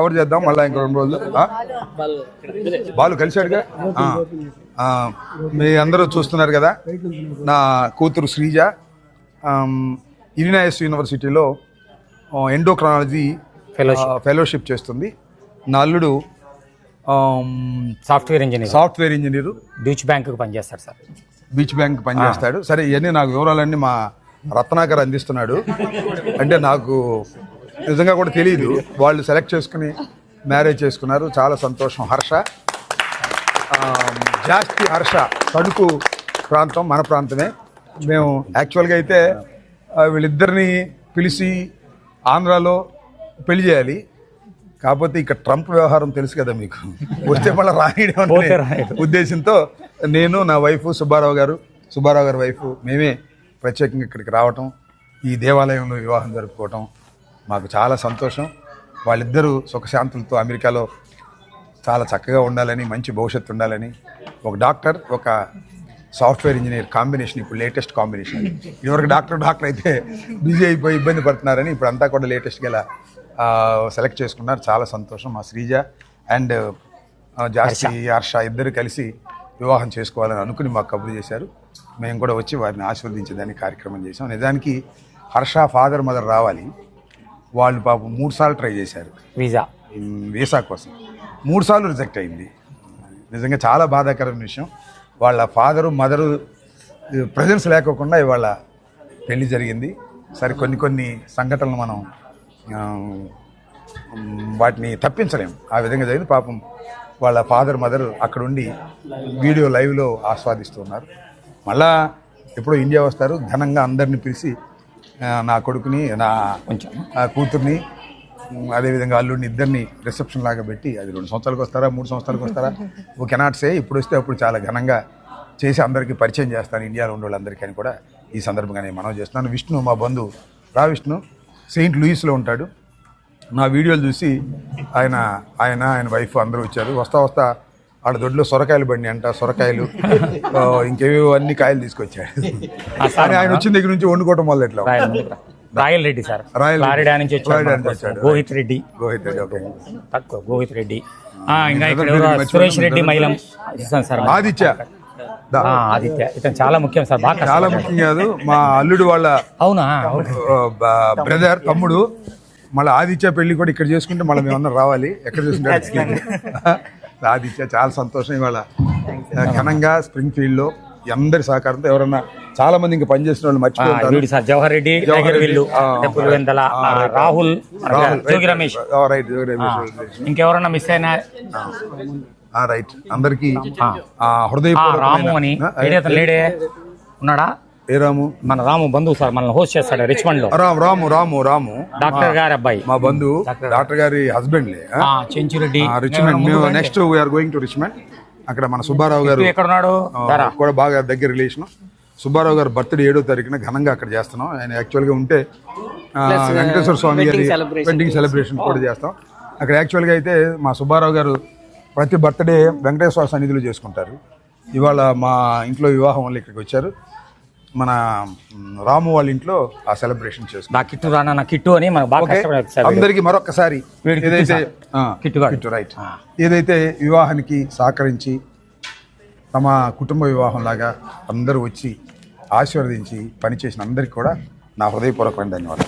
Cover చేద్దాం మళ్ళీ ఇంకో 2 రోజులు. బాలు కలిశాడుగా. మీ అందరూ చూస్తున్నారు కదా, నా కూతురు శ్రీజ ఇలినాయస్ యూనివర్సిటీలో ఎండోక్రాలజీ ఫెలోషిప్ చేస్తుంది. నా అల్లుడు సాఫ్ట్వేర్ ఇంజనీర్ బీచ్ బ్యాంక్ పనిచేస్తాడు సార్. బీచ్ బ్యాంక్ పనిచేస్తాడు. సరే, ఇవన్నీ నాకు వివరాలన్నీ మా రత్నాకర్ అందిస్తున్నాడు. అంటే నాకు నిజంగా కూడా తెలియదు. వాళ్ళు సెలెక్ట్ చేసుకుని మ్యారేజ్ చేసుకున్నారు. చాలా సంతోషం. హర్ష, జాస్తి హర్ష తణుకు ప్రాంతం, మన ప్రాంతమే. మేము యాక్చువల్గా అయితే వీళ్ళిద్దరిని పిలిచి ఆంధ్రాలో పెళ్లి చేయాలి. కాకపోతే ఇక్కడ ట్రంప్ వ్యవహారం తెలుసు కదా మీకు, వస్తే మళ్ళీ రాయడం ఉద్దేశంతో నేను, నా వైఫ్ సుబ్బారావు గారి వైఫ్, మేమే ప్రత్యేకంగా ఇక్కడికి రావటం, ఈ దేవాలయంలో వివాహం జరుపుకోవటం మాకు చాలా సంతోషం. వాళ్ళిద్దరూ సుఖశాంతులతో అమెరికాలో చాలా చక్కగా ఉండాలని, మంచి భవిష్యత్తు ఉండాలని. ఒక డాక్టర్, ఒక సాఫ్ట్వేర్ ఇంజనీర్ కాంబినేషన్ ఇప్పుడు లేటెస్ట్ కాంబినేషన్. ఇదివరకు డాక్టర్ అయితే బిజీ అయిపోయి ఇబ్బంది పడుతున్నారని ఇప్పుడు అంతా కూడా లేటెస్ట్గా ఇలా సెలెక్ట్ చేసుకున్నారు. చాలా సంతోషం. మా శ్రీజ అండ్ జాస్తి హర్ష ఇద్దరు కలిసి వివాహం చేసుకోవాలని అనుకుని మాకు కబురు చేశారు. మేము కూడా వచ్చి వారిని ఆశీర్వదించేదానికి కార్యక్రమం చేశాం. నిజానికి హర్ష ఫాదర్ మదర్ రావాలి. వాళ్ళు పాపం 3 సార్లు ట్రై చేశారు వీసా కోసం. 3 సార్లు రిజెక్ట్ అయింది. నిజంగా చాలా బాధాకరమైన విషయం. వాళ్ళ ఫాదరు మదరు ప్రజెన్స్ లేకోకుండా ఇవాళ పెళ్లి జరిగింది. సరే, కొన్ని సంఘటనలు మనం వాటిని తప్పించలేం. ఆ విధంగా జరిగింది. పాపం వాళ్ళ ఫాదర్ మదర్ అక్కడుండి వీడియో లైవ్లో ఆస్వాదిస్తున్నారు. మళ్ళా ఎప్పుడో ఇండియా వస్తారు, ఘనంగా అందరిని పిలిచి నా కొడుకుని, నా కూతుర్ని, అదేవిధంగా అల్లుడిని ఇద్దరిని రిసెప్షన్ లాగా పెట్టి, అది 2 సంవత్సరాలకు వస్తారా 3 సంవత్సరాలకు వస్తారా ఓ కెనాట్ సే, ఇప్పుడు వస్తే అప్పుడు చాలా ఘనంగా చేసి అందరికీ పరిచయం చేస్తాను ఇండియాలో ఉండే వాళ్ళందరికీ అని కూడా ఈ సందర్భంగా నేను మనవి చేస్తున్నాను. విష్ణు, మా బంధువు విష్ణు సెయింట్ లూయిస్లో ఉంటాడు. నా వీడియోలు చూసి ఆయన వైఫ్ అందరూ వచ్చారు. వస్తా వాళ్ళ దొడ్లో సొరకాయలు బండి అంట, సొరకాయలు ఇంకేవో అన్ని కాయలు తీసుకొచ్చాడు. ఆయన వచ్చిన దగ్గర నుంచి వండుకోవటం మొదలెట్లా. రాయల్ రెడ్డి సార్, ఫ్లారిడా నుంచి వచ్చాడు. గోహిత్ రెడ్డి. సురేష్ రెడ్డి మైలం సార్. ఆదిత్య ఇతను చాలా ముఖ్యం సార్. చాలా ముఖ్యం కాదు, మా అల్లుడు వాళ్ళ బ్రదర్, తమ్ముడు. మళ్ళీ ఆదిత్య పెళ్లి కూడా ఇక్కడ చేసుకుంటే మళ్ళీ మేమందరం రావాలి. ఎక్కడ చేసుకుంటే ఆదిత్య, చాలా సంతోషం. ఇవాళ ఘనంగా స్ప్రింగ్ ఫీల్డ్ లో అందరి సహకారంతో, ఎవరన్నా చాలా మంది ఇంకా పనిచేసిన వాళ్ళు మర్చిపోతారు. జవహర్ రెడ్డి, రాహుల్, జోగి రమేష్, ఇంకెవరన్నా మిస్ అయినా రైట్. అందరికి హృదయ రాము అని లేడే ఉన్నాడా? ఏ రాము? మన రాము బంధువు సార్, మనల్ని హోస్ట్ చేస్తాడు రిచ్మండ్ లో. రాము డాక్టర్ గారి అబ్బాయి, మా బంధువు, డాక్టర్ గారి హస్బెండ్. చెంచురెడ్డి, రిచ్మండ్. మేము next we are going to Richmond. అక్కడ మన సుబ్బారావు గారు ఎక్కడున్నాడు కూడా బాగా దగ్గర రిలేషన్. సుబ్బారావు గారు బర్త్డే 7వ తారీఖున ఘనంగా అక్కడ చేస్తున్నాం. ఆయన యాక్చువల్గా ఉంటే వెంకటేశ్వర స్వామి గారి వెడ్డింగ్ సెలబ్రేషన్ కూడా చేస్తాం అక్కడ. యాక్చువల్గా అయితే మా సుబ్బారావు గారు ప్రతి బర్త్డే వెంకటేశ్వర సన్నిధిలో చేసుకుంటారు. ఇవాళ మా ఇంట్లో వివాహం వల్ల ఇక్కడికి వచ్చారు. మన రాము వాళ్ళ ఇంట్లో ఆ సెలబ్రేషన్ చేసుకుంటాం. కిట్టు అని అందరికి మరొకసారి రైట్. ఏదైతే వివాహానికి సహకరించి తమ కుటుంబ వివాహం లాగా అందరూ వచ్చి ఆశీర్వదించి పనిచేసిన అందరికీ కూడా నా హృదయపూర్వకమైన ధన్యవాదాలు.